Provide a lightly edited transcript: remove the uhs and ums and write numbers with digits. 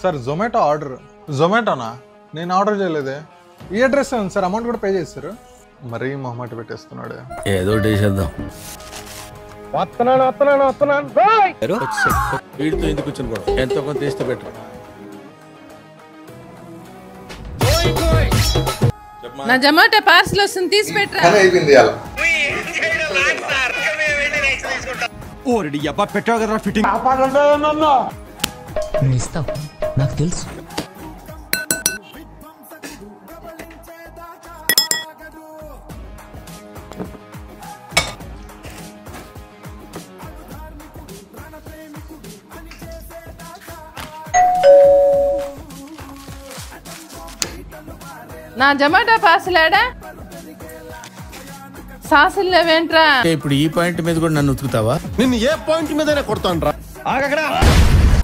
Sir Zomato order. జొమాటోనా? నేను order చేయలేదే. ఈ అడ్రస్ ఉంది సార్, అమౌంట్ కూడా పే చేస్తారు. మరీ మొహమాట పెట్టేస్తున్నాడు. ఏదో చేద్దాం. వీడితో ఎందుకు కూర్చొని కూడా ఎంతో కొంత తీస్తే బెటర్. నా జొమాటో పార్సల్ వస్తుంది, తీసి పెట్టరా. పెట్టావు కదా ఫిట్టింగ్. ఇస్తావు నాకు తెలుసు. నా జొమాటో పార్సల్ ఆడా సాసులు లేవేంట్రా? ఇప్పుడు ఈ పాయింట్ మీద కూడా నన్ను ఉతుకుతావా? నిన్ను ఏ పాయింట్ మీదైనా కొడతాను రా.